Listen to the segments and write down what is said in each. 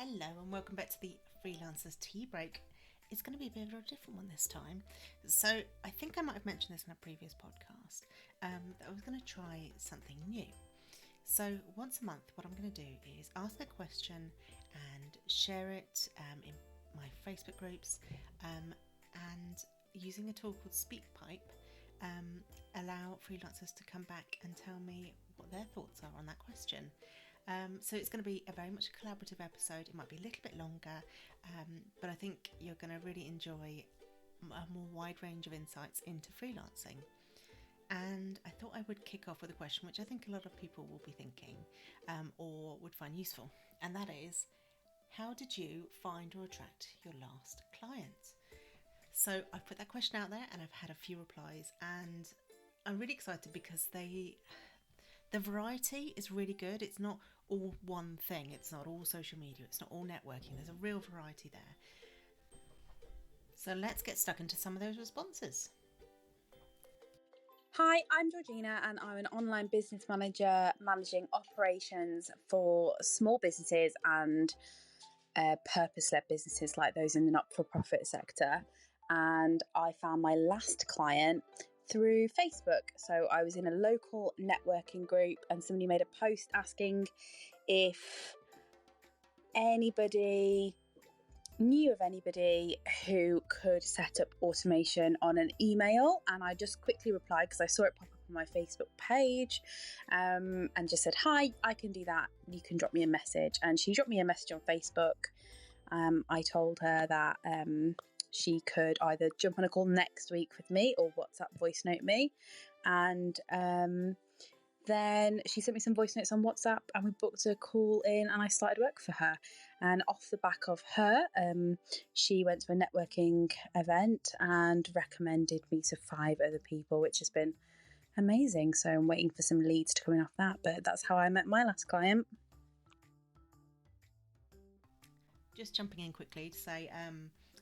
Hello and welcome back to the Freelancers Tea Break. It's going to be a bit of a different one this time. So I think I might have mentioned this in a previous podcast, that I was going to try something new. So once a month what I'm going to do is ask a question and share it in my Facebook groups, and using a tool called SpeakPipe, allow freelancers to come back and tell me what their thoughts are on that question. So it's going to be a very much a collaborative episode. It might be a little bit longer, but I think you're going to really enjoy a more wide range of insights into freelancing. And I thought I would kick off with a question which I think a lot of people will be thinking, or would find useful, and that is, how did you find or attract your last client? So I've put that question out there and I've had a few replies, and I'm really excited because the variety is really good. It's not all one thing. It's not all social media. It's not all networking. There's a real variety there. So let's get stuck into some of those responses. Hi, I'm Georgina and I'm an online business manager managing operations for small businesses and purpose-led businesses like those in the not-for-profit sector. And I found my last client through Facebook. So I was in a local networking group and somebody made a post asking if anybody knew of anybody who could set up automation on an email, and I just quickly replied because I saw it pop up on my Facebook page, and just said, hi, I can do that, you can drop me a message. And she dropped me a message on Facebook. I told her that she could either jump on a call next week with me or WhatsApp voice note me. And then she sent me some voice notes on WhatsApp and we booked a call in and I started work for her. And off the back of her, she went to a networking event and recommended me to 5 other people, which has been amazing. So I'm waiting for some leads to come in off that, but that's how I met my last client. Just jumping in quickly to say,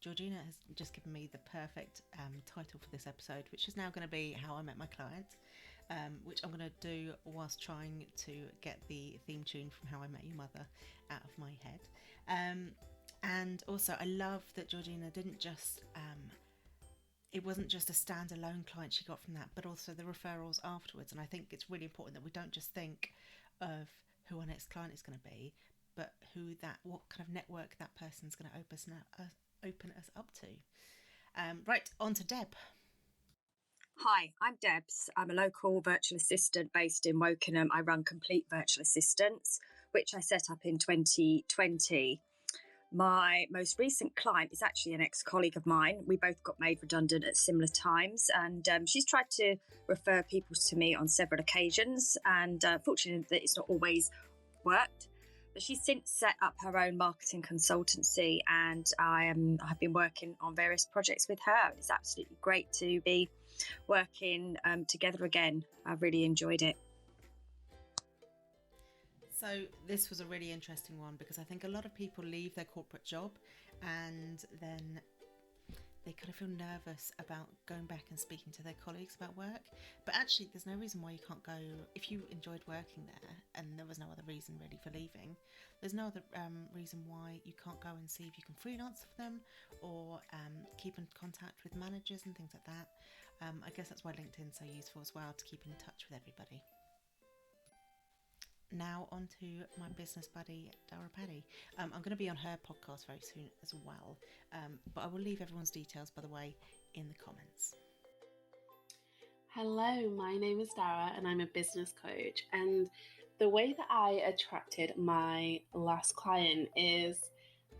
Georgina has just given me the perfect title for this episode, which is now going to be How I Met My Client, which I'm going to do whilst trying to get the theme tune from How I Met Your Mother out of my head. And also I love that Georgina didn't just, it wasn't just a standalone client she got from that, but also the referrals afterwards. And I think it's really important that we don't just think of who our next client is going to be, but what kind of network that person's going to open us up to. Right, on to Deb. Hi, I'm Debs. I'm a local virtual assistant based in Wokingham. I run Complete Virtual Assistants, which I set up in 2020. My most recent client is actually an ex-colleague of mine. We both got made redundant at similar times, and she's tried to refer people to me on several occasions, and fortunately it's not always worked. But she's since set up her own marketing consultancy, and I've been working on various projects with her. It's absolutely great to be working together again. I've really enjoyed it. So this was a really interesting one because I think a lot of people leave their corporate job and then they kind of feel nervous about going back and speaking to their colleagues about work. But actually there's no reason why you can't go, if you enjoyed working there and there was no other reason really for leaving, there's no other reason why you can't go and see if you can freelance for them or keep in contact with managers and things like that. I guess that's why LinkedIn's so useful as well, to keep in touch with everybody. Now on to my business buddy, Daire Paddy. I'm going to be on her podcast very soon as well, but I will leave everyone's details, by the way, in the comments. Hello, my name is Daire and I'm a business coach, and the way that I attracted my last client is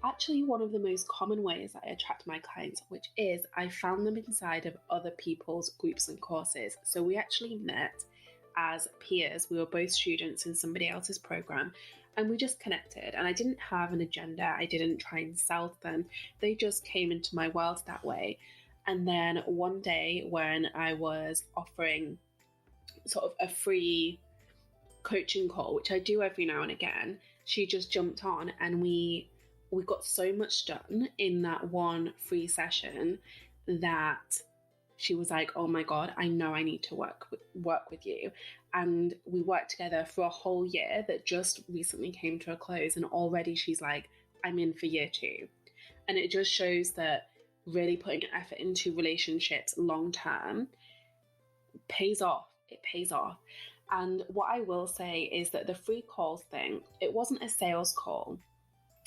actually one of the most common ways that I attract my clients, which is I found them inside of other people's groups and courses. So we actually met as peers. We were both students in somebody else's program and we just connected, and I didn't have an agenda. I didn't try and sell them. They just came into my world that way. And then one day when I was offering sort of a free coaching call, which I do every now and again, she just jumped on and we got so much done in that one free session that she was like, oh my God, I know I need to work with you. And we worked together for a whole year that just recently came to a close. And already she's like, I'm in for year 2. And it just shows that really putting effort into relationships long term pays off. It pays off. And what I will say is that the free calls thing, it wasn't a sales call.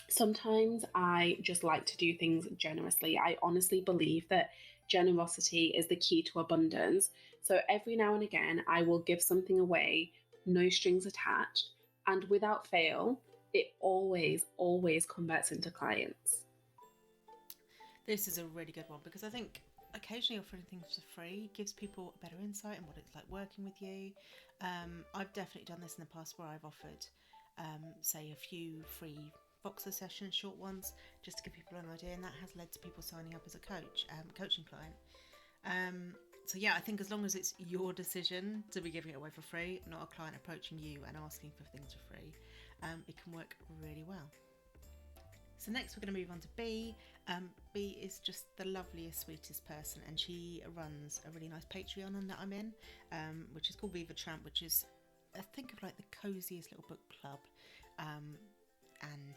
Sometimes I just like to do things generously. I honestly believe that generosity is the key to abundance. So every now and again, I will give something away, no strings attached. And without fail, it always, always converts into clients. This is a really good one, because I think occasionally offering things for free gives people a better insight in what it's like working with you. I've definitely done this in the past where I've offered, say, a few free Voxer sessions, short ones, just to give people an idea, and that has led to people signing up as a coaching client. So yeah, I think as long as it's your decision to be giving it away for free, not a client approaching you and asking for things for free, it can work really well. So next we're going to move on to Bee. Bee is just the loveliest, sweetest person, and she runs a really nice Patreon that I'm in, which is called Viva Tramp, which is, I think, of like the coziest little book club, and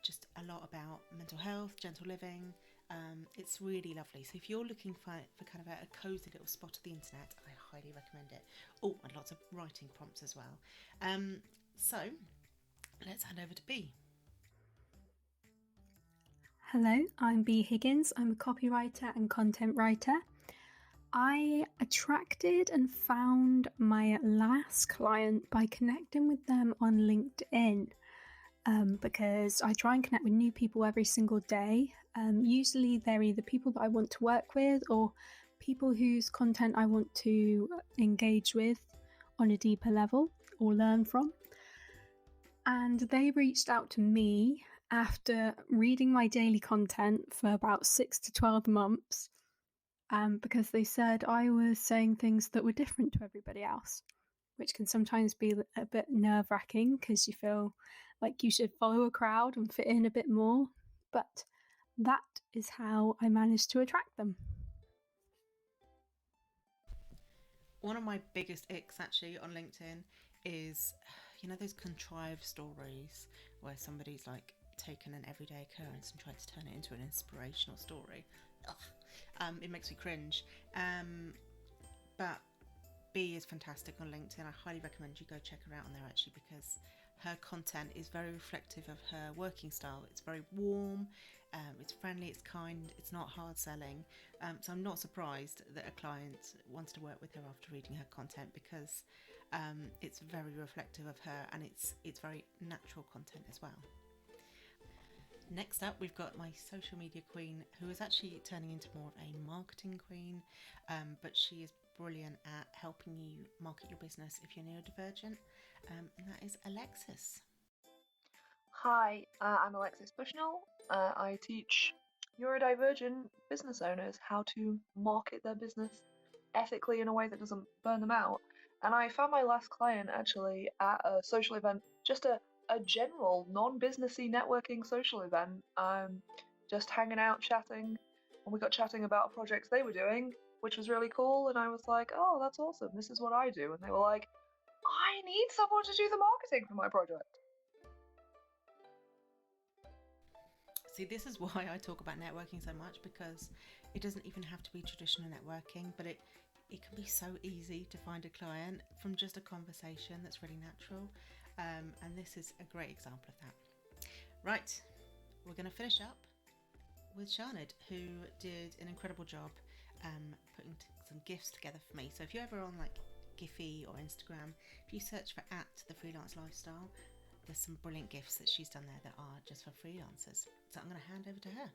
just a lot about mental health, gentle living. It's really lovely. So if you're looking for kind of a cozy little spot of the internet, I highly recommend it. Oh, and lots of writing prompts as well. So let's hand over to Bee. Hello, I'm Bee Higgins. I'm a copywriter and content writer. I attracted and found my last client by connecting with them on LinkedIn, because I try and connect with new people every single day. Usually they're either people that I want to work with or people whose content I want to engage with on a deeper level or learn from. And they reached out to me after reading my daily content for about 6 to 12 months, because they said I was saying things that were different to everybody else, which can sometimes be a bit nerve-wracking because you feel like you should follow a crowd and fit in a bit more. But that is how I managed to attract them. One of my biggest icks actually on LinkedIn is, those contrived stories where somebody's like taken an everyday occurrence and tried to turn it into an inspirational story. It makes me cringe. But Bee is fantastic on LinkedIn. I highly recommend you go check her out on there, actually, because her content is very reflective of her working style. It's very warm, it's friendly, it's kind, it's not hard selling. So I'm not surprised that a client wants to work with her after reading her content, because it's very reflective of her, and it's very natural content as well. Next up, we've got my social media queen, who is actually turning into more of a marketing queen, but she is brilliant at helping you market your business if you're neurodivergent, and that is Alexis. Hi, I'm Alexis Bushnell. I teach neurodivergent business owners how to market their business ethically in a way that doesn't burn them out. And I found my last client actually at a social event, just a general non-businessy networking social event. Just hanging out, chatting, and we got chatting about projects they were doing, which was really cool. And I was like, oh, that's awesome. This is what I do. And they were like, I need someone to do the marketing for my project. See, this is why I talk about networking so much, because it doesn't even have to be traditional networking, but it can be so easy to find a client from just a conversation that's really natural. And this is a great example of that. Right, we're going to finish up with Sharnid, who did an incredible job putting some GIFs together for me. So if you're ever on like Giphy or Instagram, if you search for @thefreelance_lifestyle, there's some brilliant GIFs that she's done there that are just for freelancers. So I'm going to hand over to her.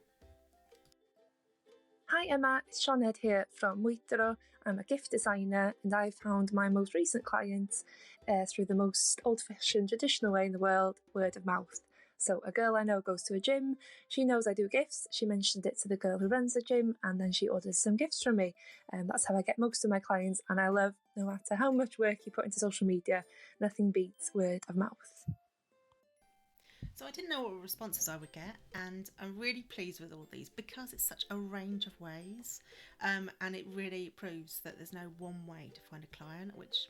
Hi Emma, it's Sharnid here from Waitrose. I'm a gift designer, and I found my most recent clients through the most old-fashioned traditional way in the world, word of mouth. So a girl I know goes to a gym, she knows I do gifts, she mentioned it to the girl who runs the gym, and then she orders some gifts from me. And that's how I get most of my clients, and I love, no matter how much work you put into social media, nothing beats word of mouth. So I didn't know what responses I would get, and I'm really pleased with all these because it's such a range of ways, and it really proves that there's no one way to find a client, which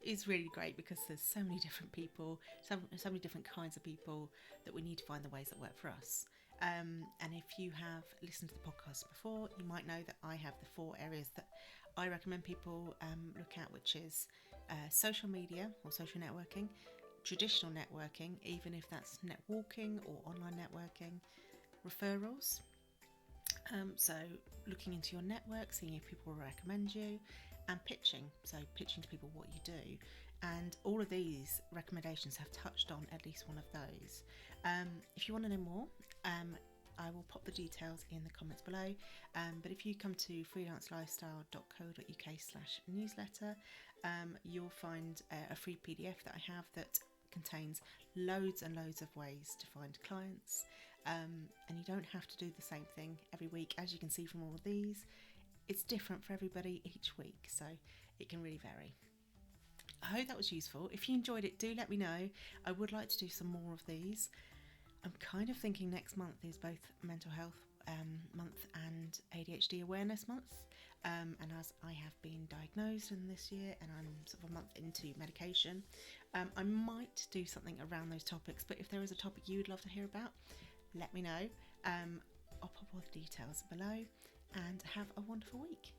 is really great because there's so many different people, so many different kinds of people, that we need to find the ways that work for us. And if you have listened to the podcast before, you might know that I have the 4 areas that I recommend people look at, which is social media or social networking, traditional networking, even if that's netwalking or online networking, referrals, so looking into your network, seeing if people will recommend you, and pitching, so pitching to people what you do. And all of these recommendations have touched on at least one of those. If you want to know more, I will pop the details in the comments below, but if you come to freelancelifestyle.co.uk/newsletter, you'll find a free PDF that I have that contains loads and loads of ways to find clients, and you don't have to do the same thing every week. As you can see from all of these, it's different for everybody each week, so it can really vary. I hope that was useful. If you enjoyed it, do let me know. I would like to do some more of these. I'm kind of thinking next month is both mental health month and ADHD awareness month, and as I have been diagnosed in this year and I'm sort of a month into medication, I might do something around those topics, but if there is a topic you would love to hear about, let me know. I'll pop all the details below, and have a wonderful week.